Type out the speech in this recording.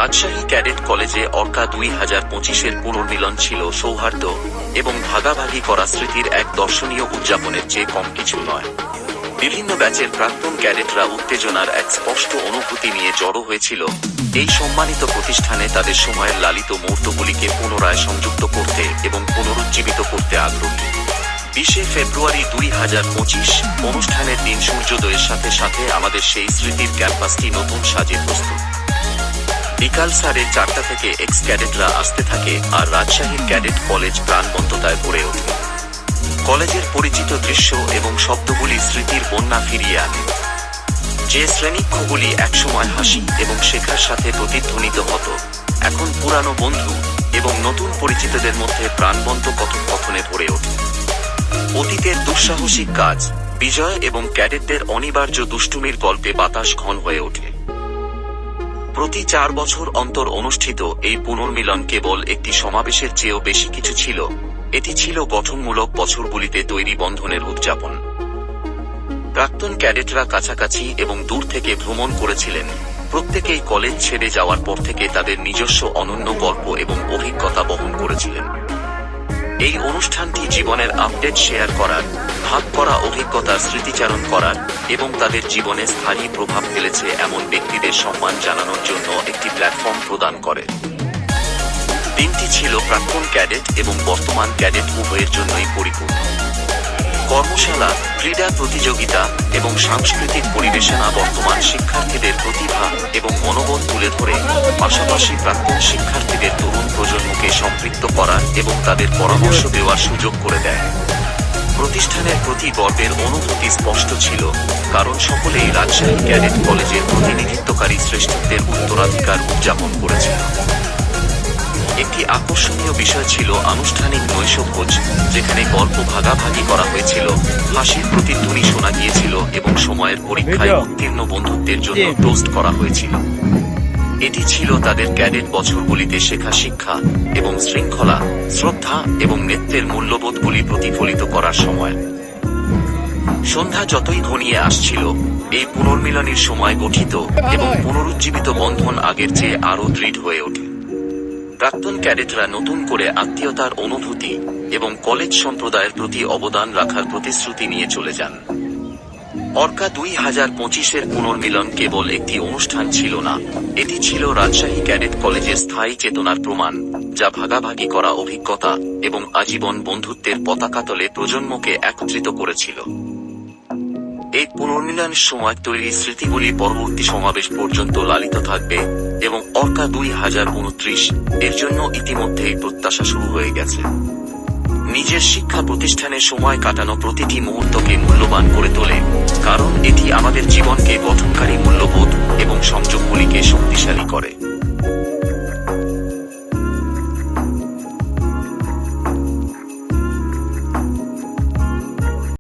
Rajshahi cadet কলেজে Orca 2025-এর পুনর্মিলন ছিল সৌহার্দ্য এবং ভাগাভাগি করা স্মৃতির এক দর্শনীয় উদযাপনের চেয়ে কম কিছু নয়। বিভিন্ন ব্যাচের প্রাক্তন ক্যাডেটরা উত্তেজনার এক স্পষ্ট অনুভূতি নিয়ে জড়ো হয়েছিল এই সম্মানিত প্রতিষ্ঠানে তাদের সময়ের লালিত মুহূর্তগুলিকে পুনরায় সংযুক্ত করতে এবং পুনরুজ্জীবিত করতে আগ্রহী। 20 ফেব্রুয়ারি 2025 অনুষ্ঠানের দিন সূর্যোদয়ের সাথে সাথে আমাদের সেই স্মৃতির ক্যাম্পাসটি নতুন সাজে প্রস্তুত। বিকাল 4:30 থেকে এক্স ক্যাডেটরা আসতে থাকে আর রাজশাহীর ক্যাডেট কলেজ প্রাণবন্ততায় ভরে ওঠে। কলেজের পরিচিত দৃশ্য এবং শব্দগুলি স্মৃতির বন্যা ফিরিয়ে আনে। যে শ্রেণীকক্ষগুলি একসময় হাসি এবং শেখার সাথে প্রতিধ্বনিত হতো, এখন পুরানো বন্ধু এবং নতুন পরিচিতদের মধ্যে প্রাণবন্ত কথোপকথনে ভরে ওঠে। অতীতের দুঃসাহসিক কাজ, বিজয় এবং ক্যাডেটদের অনিবার্য দুষ্টুমির গল্পে বাতাস ঘন হয়ে ওঠে। প্রতি 4 বছর অন্তর অনুষ্ঠিত এই পুনর্মিলন কেবল একটি সমাবেশের চেয়েও বেশি কিছু ছিল। এটি ছিল গঠনমূলক বছরগুলিতে তৈরি বন্ধনের উদযাপন। প্রাক্তন ক্যাডেটরা কাছাকাছি এবং দূর থেকে ভ্রমণ করেছিলেন, প্রত্যেকেই কলেজ ছেড়ে যাওয়ার পর থেকে তাদের নিজস্ব অনন্য গল্প এবং অভিজ্ঞতা বহন করেছিলেন। এই অনুষ্ঠানটি জীবনের আপডেট শেয়ার করার, ভাগ করা অভিজ্ঞতার স্মৃতিচারণ করার এবং তাদের জীবনে স্থায়ী প্রভাব ফেলেছে এমন ব্যক্তিদের সম্মান জানানোর জন্য একটি প্ল্যাটফর্ম প্রদান করে। দিনটি ছিল প্রাক্তন ক্যাডেট এবং বর্তমান ক্যাডেট উভয়ের জন্যই পরিপূর্ণ। কর্মশালা, ক্রীড়া প্রতিযোগিতা এবং সাংস্কৃতিক পরিবেশনা বর্তমান শিক্ষার্থীদের প্রতিভা এবং মনোবল তুলে ধরে, পাশাপাশি প্রাক্তন শিক্ষার্থীদের তরুণ প্রজন্মকে সম্পৃক্ত করার এবং তাদের পরামর্শ দেওয়ার সুযোগ করে দেয়। প্রতিষ্ঠানের প্রতি গর্বের অনুভূতি স্পষ্ট ছিল, কারণ সকলেই রাজশাহী ক্যাডেট কলেজের প্রতিনিধিত্বকারী শ্রেষ্ঠত্বের উত্তরাধিকার উদযাপন করেছিল। একটি আকর্ষণীয় বিষয় ছিল আনুষ্ঠানিক নৈশভোজ, যেখানে গল্প ভাগাভাগি করা হয়েছিল, হাসির প্রতিধ্বনি শোনা গিয়েছিল এবং সময়ের পরীক্ষায় উত্তীর্ণ বন্ধুত্বের জন্য টোস্ট করা হয়েছিল। এটি ছিল তাদের ক্যাডেট বছরগুলিতে শেখা শিক্ষা এবং শৃঙ্খলা, শ্রদ্ধা এবং নেতৃত্বের মূল্যবোধগুলি প্রতিফলিত করার সময়। সন্ধ্যা যতই ঘনিয়ে আসছিল, এই পুনর্মিলনের সময় গঠিত এবং পুনরুজ্জীবিত বন্ধন আগের চেয়ে আরও দৃঢ় হয়ে ওঠে। প্রাক্তন ক্যাডেটরা নতুন করে আত্মীয়তার অনুভূতি এবং কলেজ সম্প্রদায়ের প্রতি অবদান রাখার প্রতিশ্রুতি নিয়ে চলে যান। অর্কা 2025-এর পুনর্মিলন কেবল একটি অনুষ্ঠান ছিল না, এটি ছিল রাজশাহী ক্যাডেট কলেজের স্থায়ী চেতনার প্রমাণ, যা ভাগাভাগি করা অভিজ্ঞতা এবং আজীবন বন্ধুত্বের পতাকাতলে প্রজন্মকে একত্রিত করেছিল। এই পুনর্মিলনের সময় তৈরি স্মৃতিগুলি পরবর্তী সমাবেশ পর্যন্ত লালিত থাকবে এবং অর্কা 2029 এর জন্য ইতিমধ্যেই প্রত্যাশা শুরু হয়ে গেছে। নিজের শিক্ষা প্রতিষ্ঠানে সময় কাটানো প্রতিটি মুহূর্তকে মূল্যবান করে তোলে, কারণ এটি আমাদের জীবনকে গঠনকারী মূল্যবোধ এবং সংযোগগুলিকে শক্তিশালী করে।